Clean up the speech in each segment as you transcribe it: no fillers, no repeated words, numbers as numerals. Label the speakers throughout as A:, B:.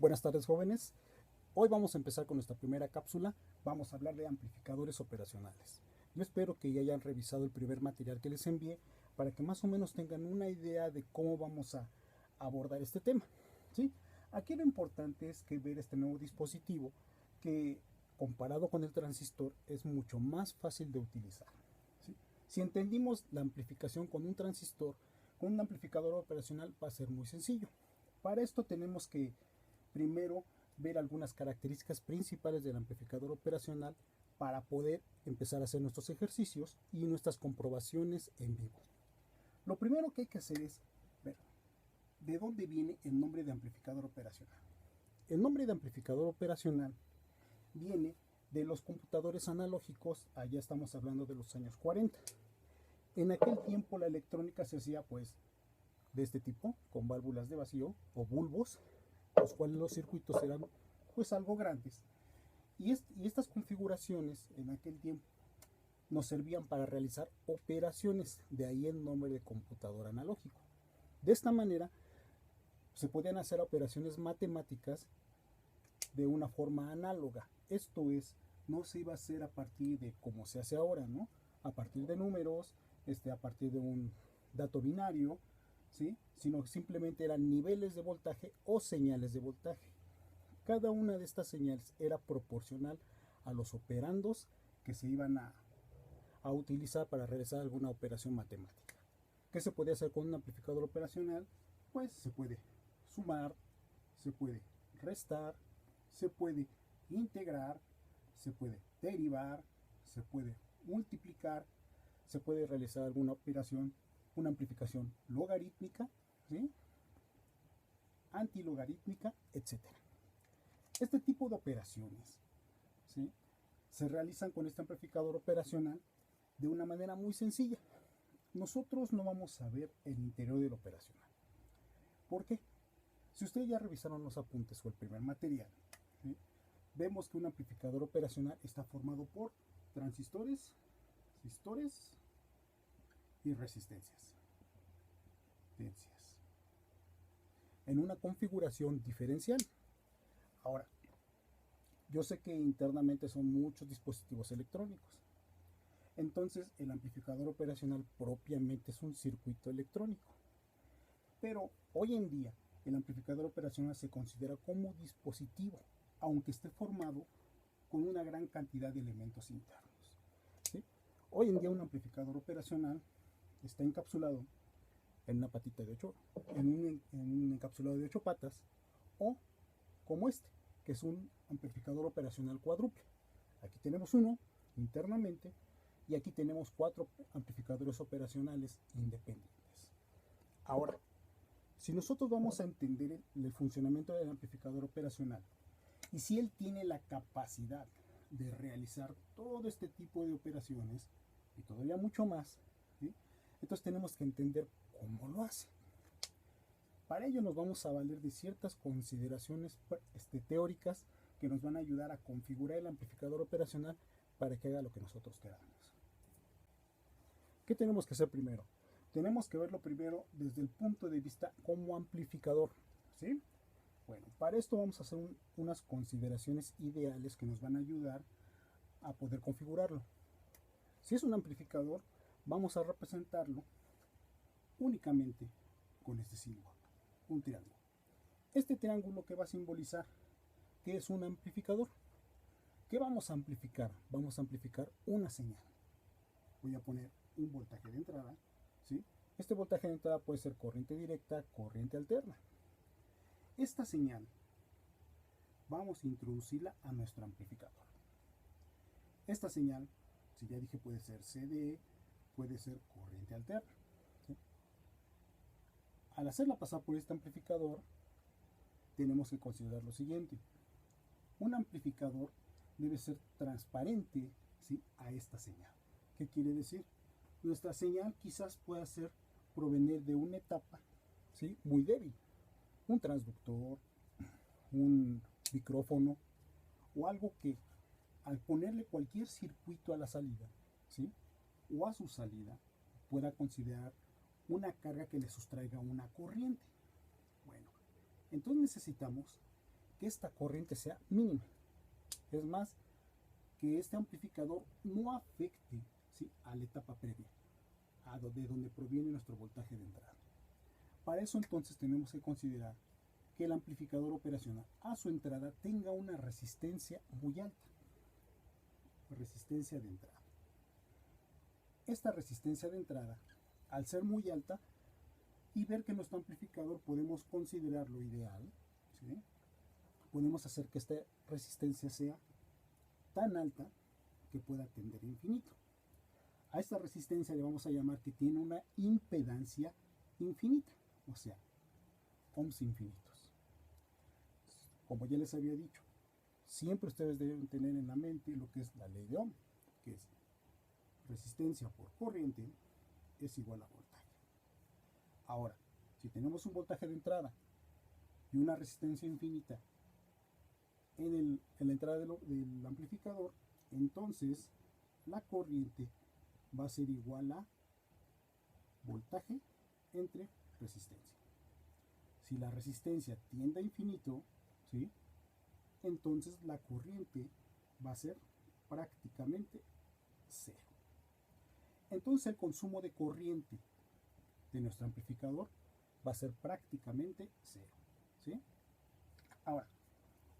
A: Buenas tardes, jóvenes. Hoy vamos a empezar con nuestra primera cápsula. Vamos a hablar de amplificadores operacionales. Yo espero que ya hayan revisado el primer material que les envié para que más o menos tengan una idea de cómo vamos a abordar este tema. ¿Sí? Aquí lo importante es que ver este nuevo dispositivo que comparado con el transistor es mucho más fácil de utilizar. ¿Sí? Si entendimos la amplificación con un transistor, con un amplificador operacional va a ser muy sencillo. Para esto tenemos que primero ver algunas características principales del amplificador operacional para poder empezar a hacer nuestros ejercicios y nuestras comprobaciones en vivo. Lo primero que hay que hacer es ver de dónde viene el nombre de amplificador operacional. El nombre de amplificador operacional viene de los computadores analógicos, allá estamos hablando de los años 40. En aquel tiempo la electrónica se hacía pues de este tipo, con válvulas de vacío o bulbos, los cuales los circuitos eran pues algo grandes. Y estas configuraciones en aquel tiempo nos servían para realizar operaciones, de ahí el nombre de computador analógico. De esta manera se podían hacer operaciones matemáticas de una forma análoga. Esto es, no se iba a hacer a partir de como se hace ahora, ¿no? A partir de números, a partir de un dato binario, ¿sí? Sino simplemente eran niveles de voltaje o señales de voltaje. Cada una de estas señales era proporcional a los operandos que se iban a utilizar para realizar alguna operación matemática. ¿Qué se podía hacer con un amplificador operacional? Pues se puede sumar, se puede restar, se puede integrar, se puede derivar, se puede multiplicar, se puede realizar alguna operación, una amplificación logarítmica, ¿sí? Antilogarítmica, etc. Este tipo de operaciones, ¿sí?, se realizan con este amplificador operacional de una manera muy sencilla. Nosotros no vamos a ver el interior del operacional. ¿Por qué? Si ustedes ya revisaron los apuntes o el primer material, ¿sí?, vemos que un amplificador operacional está formado por transistores, resistores y resistencias, en una configuración diferencial. Ahora, yo sé que internamente son muchos dispositivos electrónicos. Entonces, el amplificador operacional propiamente es un circuito electrónico. Pero hoy en día, el amplificador operacional se considera como dispositivo, aunque esté formado con una gran cantidad de elementos internos, ¿sí? Hoy en día un amplificador operacional está encapsulado en una patita de 8, en un encapsulado de 8 patas, o como que es un amplificador operacional cuádruple. Aquí tenemos uno internamente y aquí tenemos 4 amplificadores operacionales independientes. Ahora, si nosotros vamos a entender el funcionamiento del amplificador operacional y si él tiene la capacidad de realizar todo este tipo de operaciones y todavía mucho más, ¿sí?, entonces tenemos que entender cómo lo hace. Para ello nos vamos a valer de ciertas consideraciones teóricas que nos van a ayudar a configurar el amplificador operacional para que haga lo que nosotros queramos. ¿Qué tenemos que hacer primero? Tenemos que verlo primero desde el punto de vista como amplificador, ¿sí? Bueno, para esto vamos a hacer unas consideraciones ideales que nos van a ayudar a poder configurarlo. Si es un amplificador, vamos a representarlo únicamente con este símbolo, un triángulo. Este triángulo que va a simbolizar que es un amplificador. ¿Qué vamos a amplificar? Vamos a amplificar una señal. Voy a poner un voltaje de entrada, ¿sí? Este voltaje de entrada puede ser corriente directa, corriente alterna. Esta señal vamos a introducirla a nuestro amplificador. Esta señal, si ya dije, puede ser CDE, puede ser corriente alterna, ¿sí? Al hacerla pasar por este amplificador, tenemos que considerar lo siguiente. Un amplificador debe ser transparente, ¿sí?, a esta señal. ¿Qué quiere decir? Nuestra señal quizás pueda provenir de una etapa, ¿sí?, muy débil. Un transductor, un micrófono o algo que al ponerle cualquier circuito a la salida, ¿sí?, o a su salida, pueda considerar una carga que le sustraiga una corriente. Bueno, entonces necesitamos que esta corriente sea mínima. Es más, que este amplificador no afecte, ¿sí?, a la etapa previa, de donde proviene nuestro voltaje de entrada. Para eso entonces tenemos que considerar que el amplificador operacional a su entrada tenga una resistencia muy alta, resistencia de entrada. Esta resistencia de entrada, al ser muy alta, y ver que nuestro amplificador podemos considerarlo ideal, ¿sí?, podemos hacer que esta resistencia sea tan alta que pueda tender a infinito. A esta resistencia le vamos a llamar que tiene una impedancia infinita, o sea, ohms infinitos. Como ya les había dicho, siempre ustedes deben tener en la mente lo que es la ley de Ohm, que es resistencia por corriente es igual a voltaje. Ahora, si tenemos un voltaje de entrada y una resistencia infinita en la entrada del amplificador, entonces la corriente va a ser igual a voltaje entre resistencia. Si la resistencia tiende a infinito, ¿sí?, entonces la corriente va a ser prácticamente cero. Entonces el consumo de corriente de nuestro amplificador va a ser prácticamente cero, ¿sí? Ahora,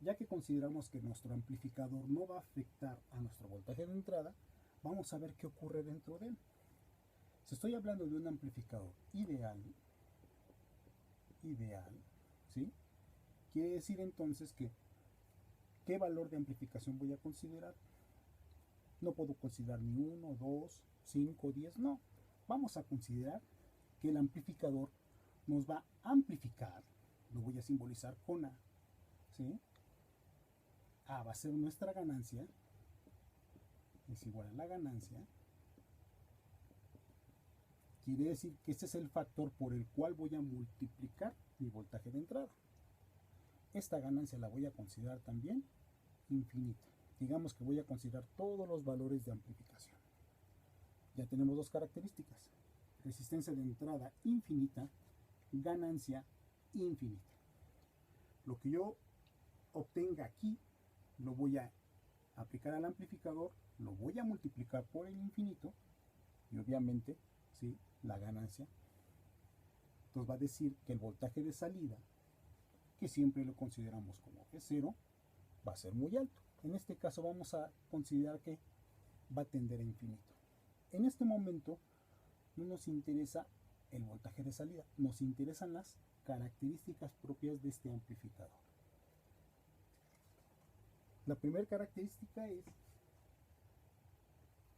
A: ya que consideramos que nuestro amplificador no va a afectar a nuestro voltaje de entrada, vamos a ver qué ocurre dentro de él. Si estoy hablando de un amplificador ideal, ¿sí?, quiere decir entonces que ¿qué valor de amplificación voy a considerar? No puedo considerar ni 1, 2, 5, 10, no. Vamos a considerar que el amplificador nos va a amplificar, lo voy a simbolizar con A, ¿sí? A va a ser nuestra ganancia, es igual a la ganancia. Quiere decir que este es el factor por el cual voy a multiplicar mi voltaje de entrada. Esta ganancia la voy a considerar también infinita. Digamos que voy a considerar todos los valores de amplificación. Ya tenemos dos características: resistencia de entrada infinita, ganancia infinita. Lo que yo obtenga aquí lo voy a aplicar al amplificador, lo voy a multiplicar por el infinito y obviamente, ¿sí?, la ganancia nos va a decir que el voltaje de salida, que siempre lo consideramos como que es cero, va a ser muy alto. En este caso vamos a considerar que va a tender a infinito. En este momento no nos interesa el voltaje de salida, nos interesan las características propias de este amplificador. La primera característica es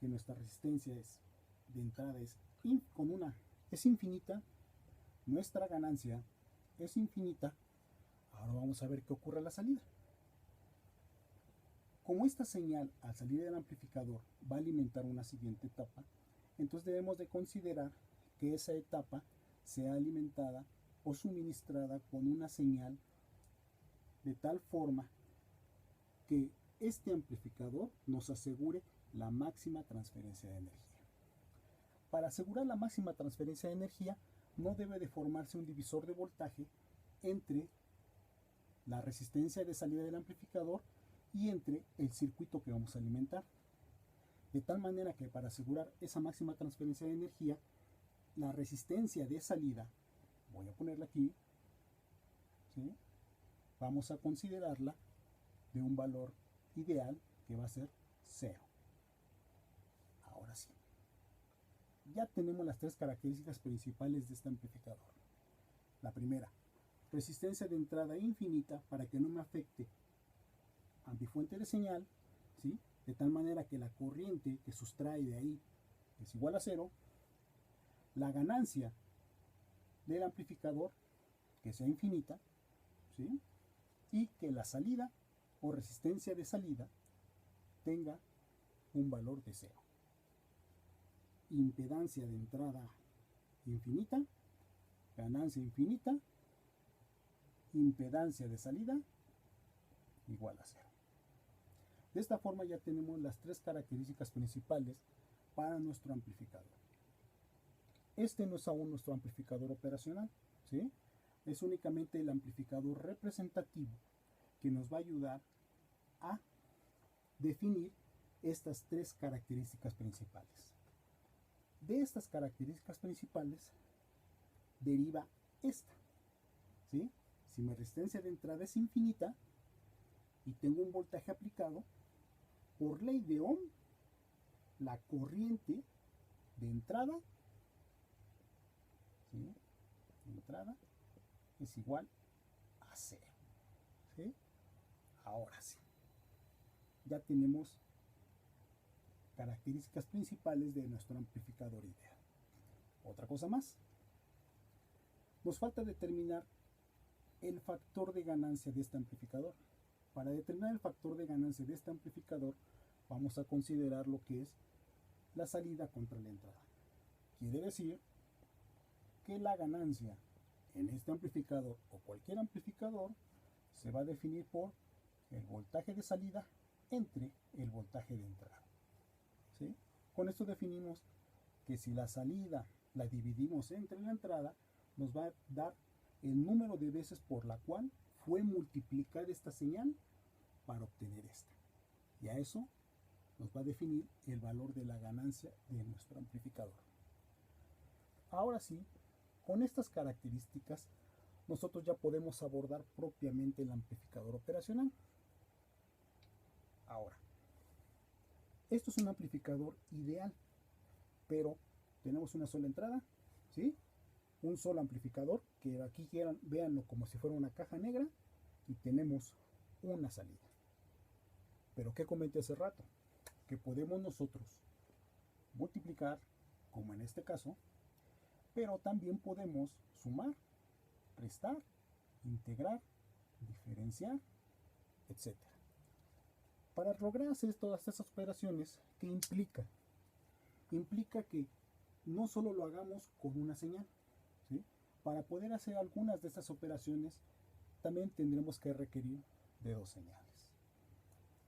A: que nuestra resistencia de entrada es infinita, nuestra ganancia es infinita. Ahora vamos a ver qué ocurre a la salida. Como esta señal al salir del amplificador va a alimentar una siguiente etapa, entonces debemos de considerar que esa etapa sea alimentada o suministrada con una señal de tal forma que este amplificador nos asegure la máxima transferencia de energía. Para asegurar la máxima transferencia de energía no debe de formarse un divisor de voltaje entre la resistencia de salida del amplificador y entre el circuito que vamos a alimentar. De tal manera que para asegurar esa máxima transferencia de energía, la resistencia de salida, voy a ponerla aquí, ¿sí?, vamos a considerarla de un valor ideal que va a ser 0. Ahora sí, ya tenemos las tres características principales de este amplificador. La primera, resistencia de entrada infinita para que no me afecte a mi fuente de señal, ¿sí?, de tal manera que la corriente que sustrae de ahí es igual a 0. La ganancia del amplificador que sea infinita, ¿sí?, y que la salida o resistencia de salida tenga un valor de 0. Impedancia de entrada infinita, ganancia infinita, impedancia de salida igual a 0. De esta forma ya tenemos las tres características principales para nuestro amplificador. Este no es aún nuestro amplificador operacional, ¿sí? Es únicamente el amplificador representativo que nos va a ayudar a definir estas tres características principales. De estas características principales deriva esta, ¿sí? Si mi resistencia de entrada es infinita y tengo un voltaje aplicado, por ley de Ohm, la corriente de entrada, ¿sí? De entrada es igual a 0, ¿sí? Ahora sí, ya tenemos características principales de nuestro amplificador ideal. Otra cosa más, nos falta determinar el factor de ganancia de este amplificador. Para determinar el factor de ganancia de este amplificador, vamos a considerar lo que es la salida contra la entrada. Quiere decir que la ganancia en este amplificador o cualquier amplificador se va a definir por el voltaje de salida entre el voltaje de entrada, ¿sí? Con esto definimos que si la salida la dividimos entre la entrada, nos va a dar el número de veces por la cual fue multiplicar esta señal para obtener esta. Y a eso nos va a definir el valor de la ganancia de nuestro amplificador. Ahora sí, con estas características, nosotros ya podemos abordar propiamente el amplificador operacional. Ahora, esto es un amplificador ideal, pero tenemos una sola entrada, ¿sí? Un solo amplificador, que aquí quieran, véanlo como si fuera una caja negra, y tenemos una salida. Pero ¿qué comenté hace rato? Que podemos nosotros multiplicar, como en este caso, pero también podemos sumar, restar, integrar, diferenciar, etc. Para lograr hacer todas estas operaciones, ¿qué implica? Implica que no solo lo hagamos con una señal, ¿sí? Para poder hacer algunas de estas operaciones, también tendremos que requerir de dos señales.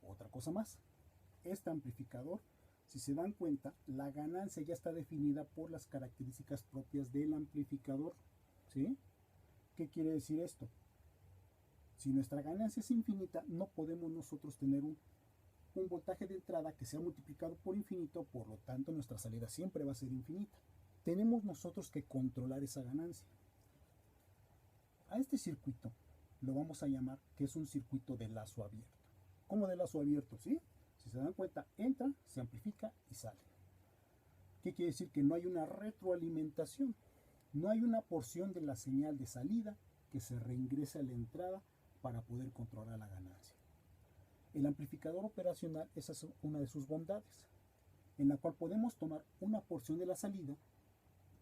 A: Otra cosa más, este amplificador, si se dan cuenta, la ganancia ya está definida por las características propias del amplificador, ¿sí? ¿Qué quiere decir esto? Si nuestra ganancia es infinita, no podemos nosotros tener un voltaje de entrada que sea multiplicado por infinito, por lo tanto nuestra salida siempre va a ser infinita. Tenemos nosotros que controlar esa ganancia. A este circuito lo vamos a llamar que es un circuito de lazo abierto. ¿Cómo de lazo abierto? ¿Sí? Si se dan cuenta, entra, se amplifica y sale. ¿Qué quiere decir? Que no hay una retroalimentación. No hay una porción de la señal de salida que se reingrese a la entrada para poder controlar la ganancia. El amplificador operacional, esa es una de sus bondades, en la cual podemos tomar una porción de la salida,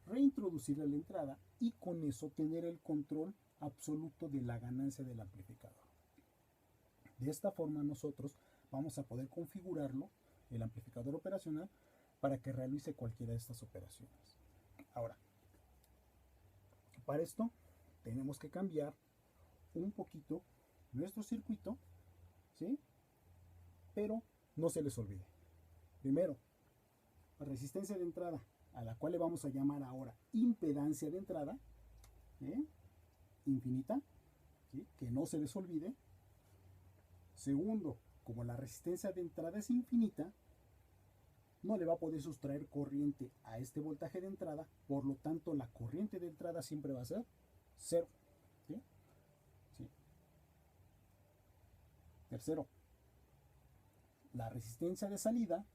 A: reintroducirla a la entrada y con eso tener el control absoluto de la ganancia del amplificador. De esta forma nosotros vamos a poder configurarlo, el amplificador operacional, para que realice cualquiera de estas operaciones. Ahora, para esto tenemos que cambiar un poquito nuestro circuito, ¿sí? Pero no se les olvide. Primero, la resistencia de entrada, a la cual le vamos a llamar ahora impedancia de entrada, infinita, ¿sí? Que no se les olvide. Segundo, como la resistencia de entrada es infinita, no le va a poder sustraer corriente a este voltaje de entrada, por lo tanto la corriente de entrada siempre va a ser 0. ¿Sí? ¿Sí? Tercero, la resistencia de salida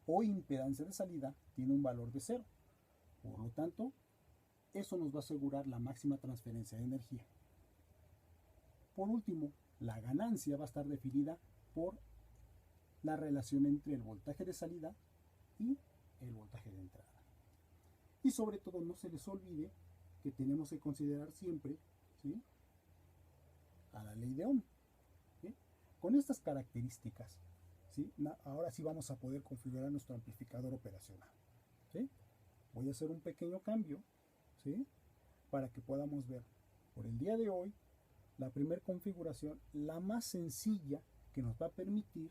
A: o impedancia de salida tiene un valor de 0. Por lo tanto, eso nos va a asegurar la máxima transferencia de energía. Por último, la ganancia va a estar definida por la relación entre el voltaje de salida y el voltaje de entrada. Y sobre todo, no se les olvide que tenemos que considerar siempre, ¿sí?, a la ley de Ohm. ¿Sí? Con estas características, ¿sí?, ahora sí vamos a poder configurar nuestro amplificador operacional. ¿Sí? Voy a hacer un pequeño cambio, ¿sí?, para que podamos ver por el día de hoy la primera configuración, la más sencilla, que nos va a permitir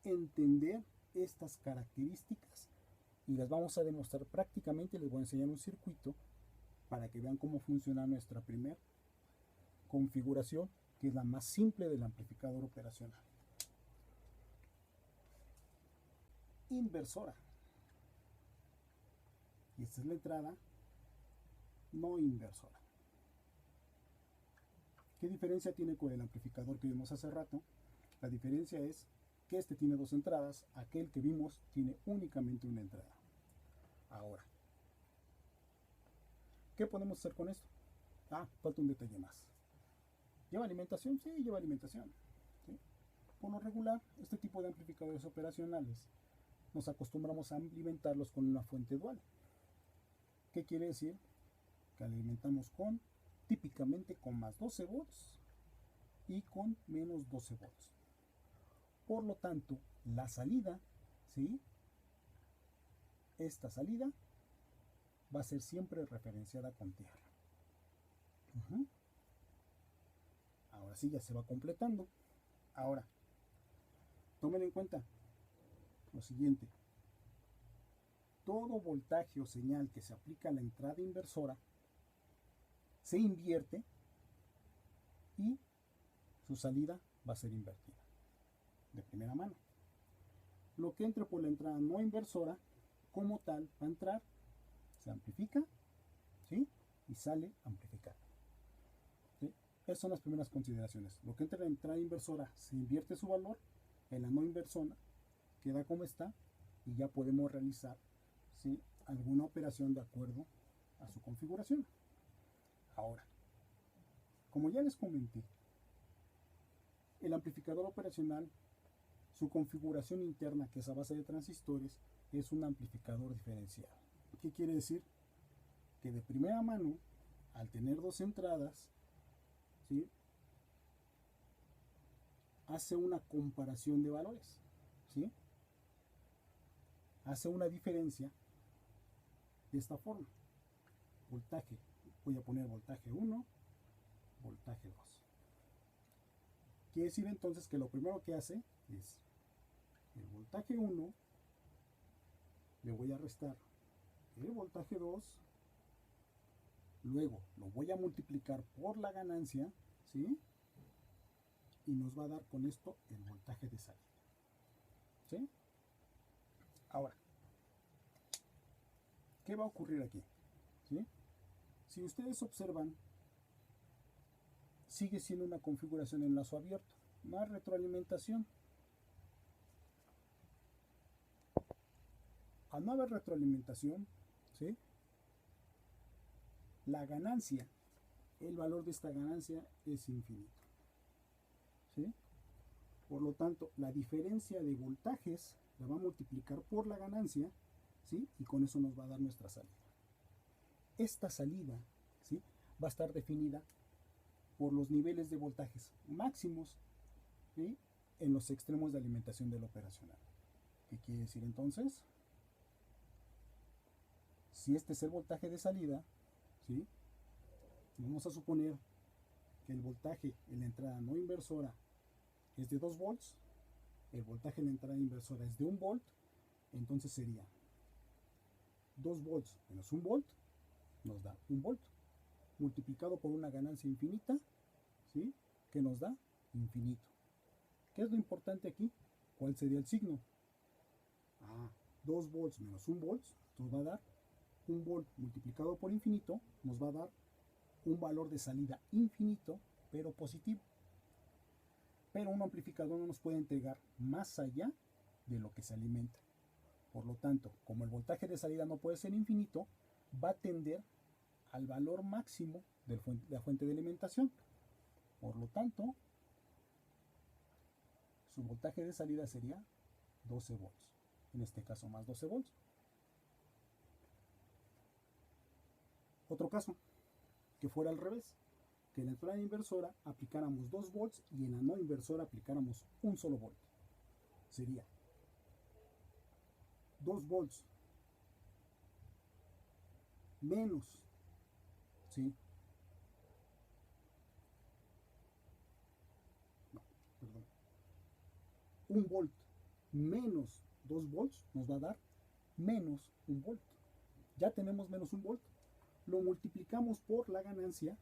A: entender estas características, y las vamos a demostrar prácticamente. Les voy a enseñar un circuito para que vean cómo funciona nuestra primera configuración que es la más simple del amplificador operacional. Inversora. Y esta es la entrada no inversora. ¿Qué diferencia tiene con el amplificador que vimos hace rato? La diferencia es que este tiene dos entradas, aquel que vimos tiene únicamente una entrada. Ahora, ¿qué podemos hacer con esto? Falta un detalle más. ¿Lleva alimentación? Sí, lleva alimentación. ¿Sí? Por lo regular, este tipo de amplificadores operacionales nos acostumbramos a alimentarlos con una fuente dual. ¿Qué quiere decir? Que alimentamos típicamente con más 12 volts y con menos 12 volts. Por lo tanto, la salida, ¿sí? Esta salida va a ser siempre referenciada con tierra. Ahora sí, ya se va completando. Ahora, tomen en cuenta lo siguiente. Todo voltaje o señal que se aplica a la entrada inversora se invierte y su salida va a ser invertida de primera mano. Lo que entre por la entrada no inversora, como tal, va a entrar, se amplifica, ¿sí? Y sale amplificado. ¿Sí? Esas son las primeras consideraciones. Lo que entra en la entrada inversora se invierte su valor, en la no inversora queda como está y ya podemos realizar, ¿sí?, alguna operación de acuerdo a su configuración. Ahora, como ya les comenté, el amplificador operacional, su configuración interna, que es a base de transistores, es un amplificador diferencial. ¿Qué quiere decir? Que de primera mano, al tener dos entradas, ¿sí?, hace una comparación de valores, ¿sí? Hace una diferencia de esta forma. Voltaje, voy a poner voltaje 1, voltaje 2. Quiere decir entonces que lo primero que hace es el voltaje 1, le voy a restar el voltaje 2, luego lo voy a multiplicar por la ganancia, ¿sí?, y nos va a dar con esto el voltaje de salida. ¿Sí? Ahora, ¿qué va a ocurrir aquí? ¿Sí? Si ustedes observan, sigue siendo una configuración en lazo abierto, más retroalimentación. Al no haber retroalimentación, ¿sí?, la ganancia, el valor de esta ganancia es infinito. ¿Sí? Por lo tanto, la diferencia de voltajes la va a multiplicar por la ganancia, ¿sí?, y con eso nos va a dar nuestra salida. Esta salida, ¿sí?, va a estar definida por los niveles de voltajes máximos, ¿sí?, en los extremos de alimentación del operacional. ¿Qué quiere decir entonces? Si este es el voltaje de salida, ¿sí?, vamos a suponer que el voltaje en la entrada no inversora es de 2 volts, el voltaje en la entrada inversora es de 1 volt, entonces sería 2 volts menos 1 volt, nos da 1 volt, multiplicado por una ganancia infinita, ¿sí?, que nos da infinito. ¿Qué es lo importante aquí? ¿Cuál sería el signo? 2 volts menos 1 volt nos va a dar 1 volt multiplicado por infinito, nos va a dar un valor de salida infinito, pero positivo. Pero un amplificador no nos puede entregar más allá de lo que se alimenta. Por lo tanto, como el voltaje de salida no puede ser infinito, va a tender al valor máximo de la fuente de alimentación. Por lo tanto, su voltaje de salida sería 12 volts. En este caso, más 12 volts. Otro caso, que fuera al revés, que en la entrada inversora aplicáramos 2 volts y en la no inversora aplicáramos un solo volt. Sería 2 volts menos, ¿sí?, no, perdón, 1 volt menos 2 volts nos va a dar menos 1 volt. Ya tenemos menos 1 volt, lo multiplicamos por la ganancia,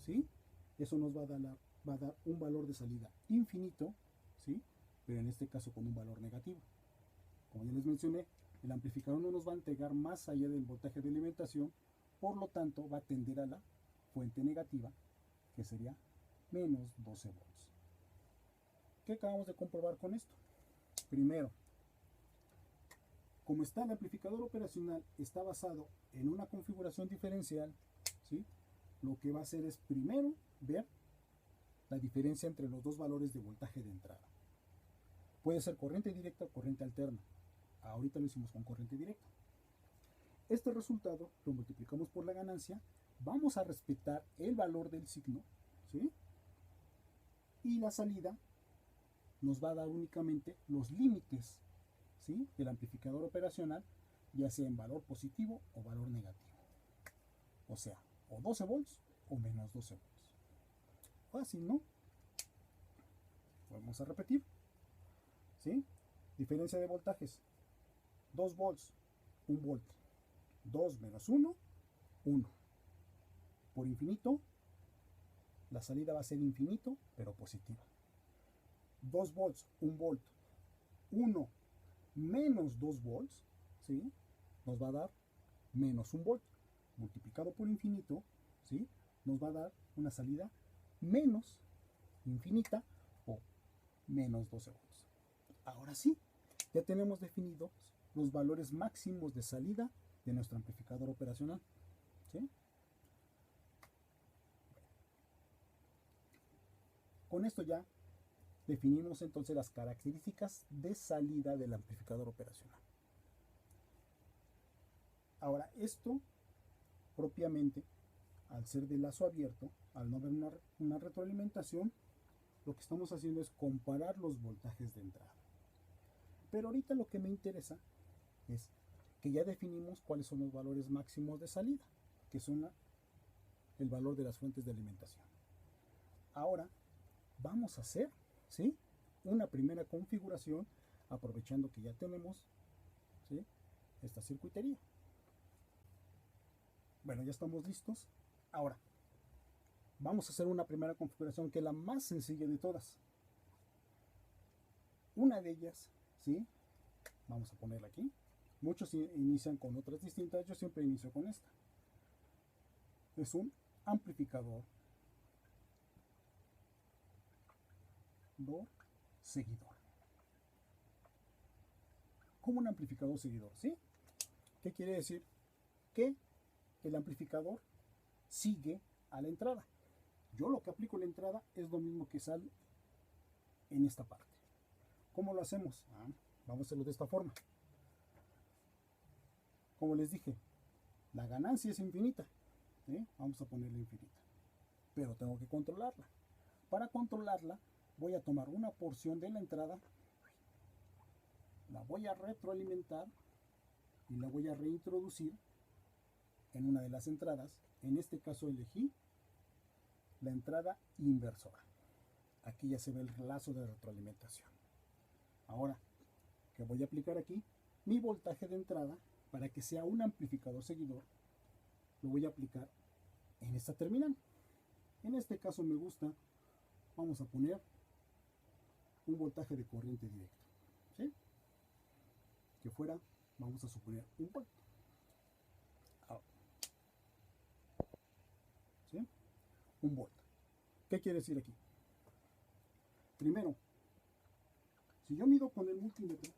A: ¿sí?, eso nos va a dar va a dar un valor de salida infinito, ¿sí? Pero en este caso con un valor negativo. Como ya les mencioné, el amplificador no nos va a entregar más allá del voltaje de alimentación, por lo tanto va a tender a la fuente negativa, que sería menos 12 volts. ¿Qué acabamos de comprobar con esto? Primero, como está el amplificador operacional, está basado en una configuración diferencial, ¿sí? Lo que va a hacer es primero ver la diferencia entre los dos valores de voltaje de entrada. Puede ser corriente directa o corriente alterna. Ahorita lo hicimos con corriente directa. Este resultado lo multiplicamos por la ganancia. Vamos a respetar el valor del signo, ¿sí? Y la salida nos va a dar únicamente los límites, ¿sí?, del amplificador operacional, ya sea en valor positivo o valor negativo. O sea, o 12 volts o menos 12 volts. Fácil, ¿no? Vamos a repetir, ¿sí? Diferencia de voltajes: 2 volts, 1 volt. 2 menos 1, 1. Por infinito, la salida va a ser infinito, pero positiva. 2 volts, 1 volt. 1 menos 2 volts, ¿sí?, nos va a dar menos 1 volt. Multiplicado por infinito, ¿sí?, nos va a dar una salida menos infinita o menos 12 volts. Ahora sí, ya tenemos definidos los valores máximos de salida de nuestro amplificador operacional, ¿sí? Con esto ya definimos entonces las características de salida del amplificador operacional. Ahora, esto propiamente, al ser de lazo abierto, al no haber una retroalimentación, lo que estamos haciendo es comparar los voltajes de entrada. Pero ahorita lo que me interesa es que ya definimos cuáles son los valores máximos de salida, que son el valor de las fuentes de alimentación. Ahora vamos a hacer, ¿sí?, una primera configuración, aprovechando que ya tenemos, ¿sí?, esta circuitería. Bueno, ya estamos listos. Ahora vamos a hacer una primera configuración que es la más sencilla de todas. Una de ellas, ¿sí?, vamos a ponerla aquí. Muchos inician con otras distintas, yo siempre inicio con esta. Es un amplificador seguidor. Como un amplificador seguidor, ¿sí? ¿Qué quiere decir? Que el amplificador sigue a la entrada. Yo lo que aplico en la entrada es lo mismo que sale en esta parte. ¿Cómo lo hacemos? Vamos a hacerlo de esta forma. Como les dije, la ganancia es infinita, ¿sí? Vamos a ponerla infinita, pero tengo que controlarla. Para controlarla voy a tomar una porción de la entrada, la voy a retroalimentar y la voy a reintroducir en una de las entradas. En este caso elegí la entrada inversora. Aquí ya se ve el lazo de retroalimentación. Ahora, ¿qué voy a aplicar aquí? Mi voltaje de entrada, para que sea un amplificador seguidor, lo voy a aplicar en esta terminal. En este caso me gusta, vamos a poner un voltaje de corriente directa, ¿sí?, que fuera, vamos a suponer, 1 volt. ¿Sí? 1 volt. ¿Qué quiere decir aquí? Primero, si yo mido con el multímetro,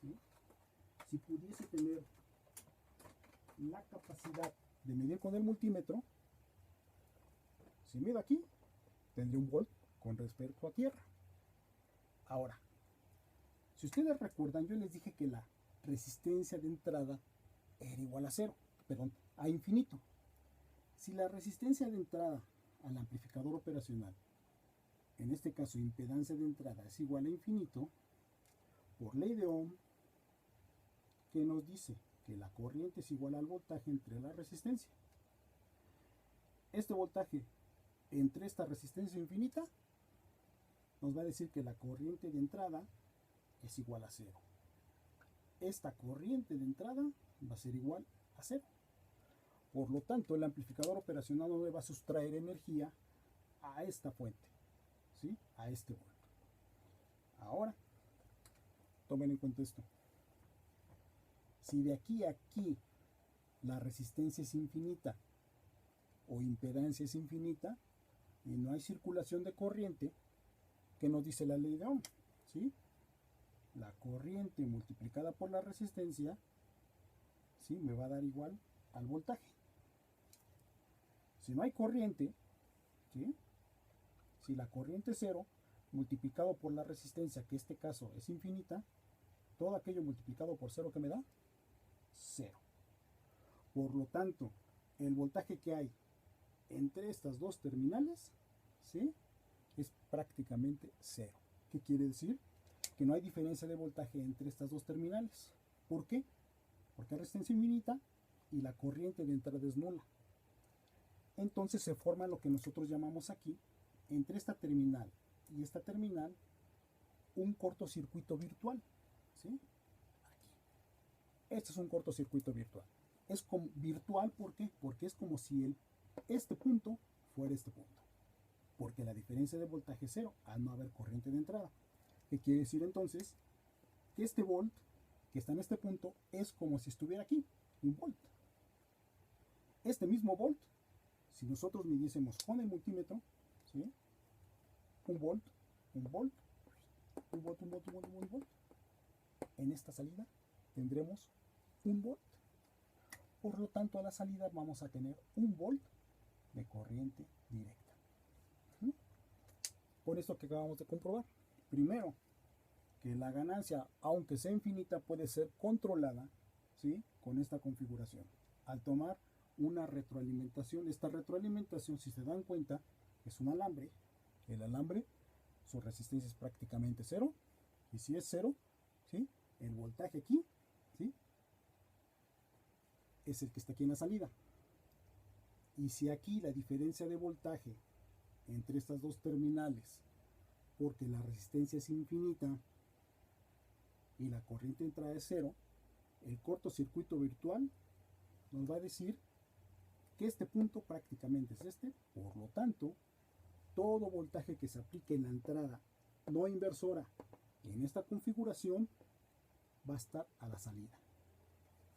A: ¿sí?, si pudiese tener la capacidad de medir con el multímetro, si mido aquí, tendré 1 volt con respecto a tierra. Ahora, si ustedes recuerdan, yo les dije que la resistencia de entrada era igual a 0, perdón, a infinito. Si la resistencia de entrada al amplificador operacional, en este caso impedancia de entrada, es igual a infinito, por ley de Ohm, que nos dice que la corriente es igual al voltaje entre la resistencia. Este voltaje entre esta resistencia infinita nos va a decir que la corriente de entrada es igual a 0. Esta corriente de entrada va a ser igual a 0. Por lo tanto, el amplificador operacional no le va a sustraer energía a esta fuente. ¿sí? A este volt. Ahora, tomen en cuenta esto. Si de aquí a aquí la resistencia es infinita o impedancia es infinita y no hay circulación de corriente, ¿qué nos dice la ley de Ohm? ¿Sí? La corriente multiplicada por la resistencia, ¿sí?, me va a dar igual al voltaje. Si no hay corriente, ¿sí?, si la corriente es cero, multiplicado por la resistencia, que en este caso es infinita, todo aquello multiplicado por cero, ¿qué me da? Cero. Por lo tanto, el voltaje que hay entre estas dos terminales, ¿sí?, es prácticamente cero. ¿Qué quiere decir? Que no hay diferencia de voltaje entre estas dos terminales. ¿Por qué? Porque hay resistencia infinita y la corriente de entrada es nula. Entonces se forma lo que nosotros llamamos aquí, entre esta terminal y esta terminal, un cortocircuito virtual, ¿sí? Aquí. Este es un cortocircuito virtual. Es como virtual, ¿por qué? Porque es como si este punto fuera este punto. Porque la diferencia de voltaje es cero al no haber corriente de entrada. ¿Qué quiere decir entonces? Que este volt que está en este punto es como si estuviera aquí, un volt. Este mismo volt, si nosotros midiésemos con el multímetro, ¿sí?, un volt, un volt, un volt, un volt, un volt, un volt, en esta salida tendremos un volt. Por lo tanto, a la salida vamos a tener un volt de corriente directa. Por esto que acabamos de comprobar. Primero, que la ganancia, aunque sea infinita, puede ser controlada, ¿sí?, con esta configuración. Al tomar una retroalimentación, esta retroalimentación, si se dan cuenta, es un alambre. El alambre, su resistencia es prácticamente cero. Y si es cero, ¿sí?, el voltaje aquí, ¿sí?, es el que está aquí en la salida. Y si aquí la diferencia de voltaje entre estas dos terminales, porque la resistencia es infinita y la corriente de entrada es cero, el cortocircuito virtual nos va a decir que este punto prácticamente es este. Por lo tanto, todo voltaje que se aplique en la entrada no inversora en esta configuración va a estar a la salida.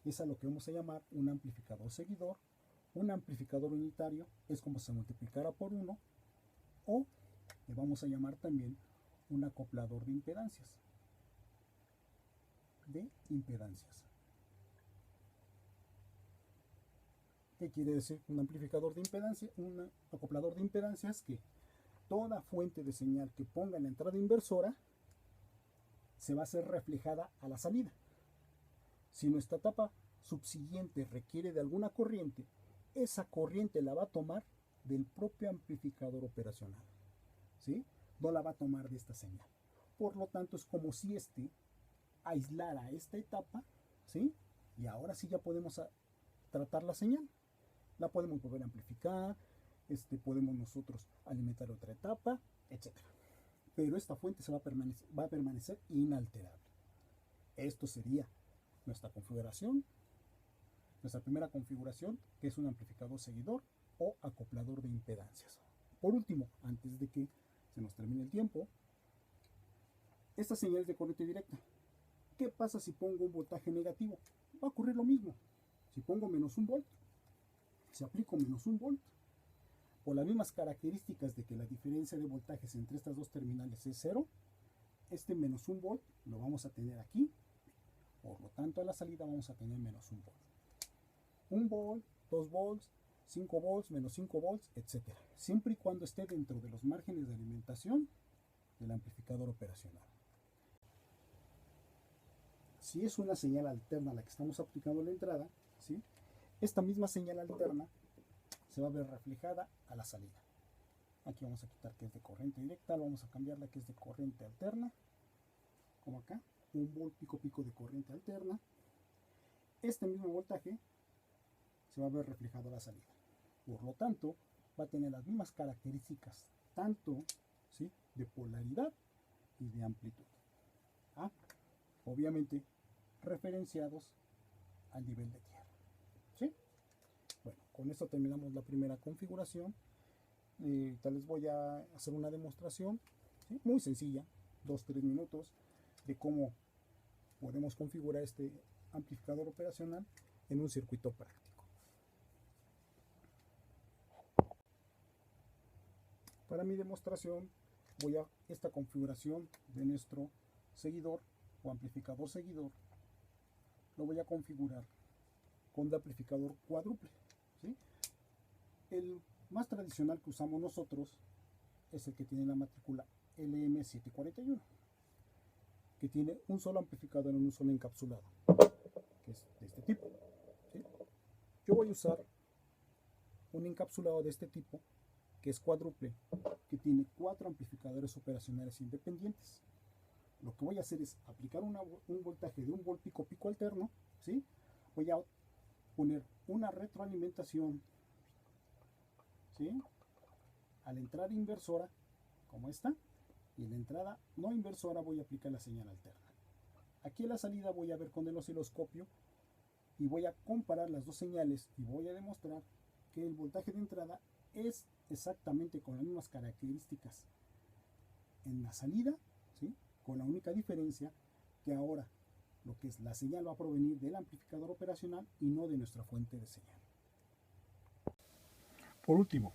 A: Es a lo que vamos a llamar un amplificador seguidor. Un amplificador unitario es como si se multiplicara por 1, o le vamos a llamar también un acoplador de impedancias. ¿Qué quiere decir un amplificador de impedancia? Un acoplador de impedancias, que toda fuente de señal que ponga en la entrada inversora se va a ser reflejada a la salida. Si nuestra etapa subsiguiente requiere de alguna corriente, esa corriente la va a tomar del propio amplificador operacional, ¿sí? No la va a tomar de esta señal. Por lo tanto, es como si aislara esta etapa, ¿sí? Y ahora sí ya podemos tratar la señal. La podemos volver a amplificar, podemos nosotros alimentar otra etapa, etc. Pero esta fuente va a permanecer inalterable. Esto sería nuestra configuración, nuestra primera configuración, que es un amplificador seguidor o acoplador de impedancias. Por último, antes de que se nos termine el tiempo, esta señal es de corriente directa. ¿Qué pasa si pongo un voltaje negativo? Va a ocurrir lo mismo. Si pongo menos un volt, si aplico menos un volt, por las mismas características de que la diferencia de voltajes entre estas dos terminales es cero, este menos un volt lo vamos a tener aquí. Por lo tanto, a la salida vamos a tener menos un volt. 1 volt, 2 volts, 5 volts, menos 5 volts, etc. Siempre y cuando esté dentro de los márgenes de alimentación del amplificador operacional. Si es una señal alterna a la que estamos aplicando en la entrada, ¿sí?, esta misma señal alterna se va a ver reflejada a la salida. Aquí vamos a quitar que es de corriente directa, vamos a cambiarla que es de corriente alterna, como acá, 1 volt pico de corriente alterna. Este mismo voltaje se va a ver reflejado a la salida. Por lo tanto, va a tener las mismas características, tanto, ¿sí?, de polaridad y de amplitud. Obviamente, referenciados al nivel de tierra. ¿Sí? Bueno, con esto terminamos la primera configuración Tal vez voy a hacer una demostración, ¿sí? Muy sencilla, 2-3 minutos, de cómo podemos configurar este amplificador operacional en un circuito práctico. Para mi demostración voy a esta configuración de nuestro seguidor o amplificador seguidor, lo voy a configurar con el amplificador cuádruple, ¿sí? El más tradicional que usamos nosotros es el que tiene la matrícula LM741, que tiene un solo amplificador en un solo encapsulado, que es de este tipo, ¿sí? Yo voy a usar un encapsulado de este tipo, que es cuádruple, que tiene 4 amplificadores operacionales independientes. Lo que voy a hacer es aplicar un voltaje de 1 volt pico pico alterno, ¿sí? Voy a poner una retroalimentación, ¿sí?, a la entrada inversora, como esta, y en la entrada no inversora voy a aplicar la señal alterna. Aquí en la salida voy a ver con el osciloscopio y voy a comparar las dos señales y voy a demostrar que el voltaje de entrada es exactamente con las mismas características en la salida, ¿sí?, con la única diferencia que ahora lo que es la señal va a provenir del amplificador operacional y no de nuestra fuente de señal. Por último,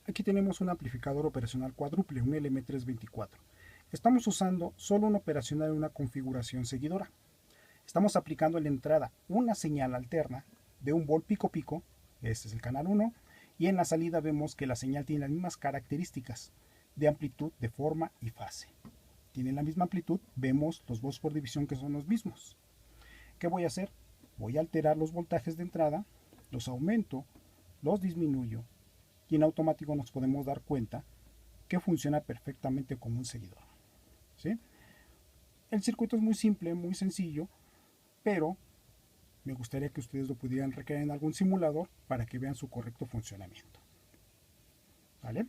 A: aquí tenemos un amplificador operacional cuádruple, un LM324. Estamos usando solo un operacional en una configuración seguidora. Estamos aplicando en la entrada una señal alterna de 1 volt pico pico, este es el canal 1, y en la salida vemos que la señal tiene las mismas características de amplitud, de forma y fase. Tiene la misma amplitud, vemos los volts por división que son los mismos. ¿Qué voy a hacer? Voy a alterar los voltajes de entrada, los aumento, los disminuyo, y en automático nos podemos dar cuenta que funciona perfectamente como un seguidor, ¿sí? El circuito es muy simple, muy sencillo, pero me gustaría que ustedes lo pudieran recrear en algún simulador para que vean su correcto funcionamiento, ¿vale?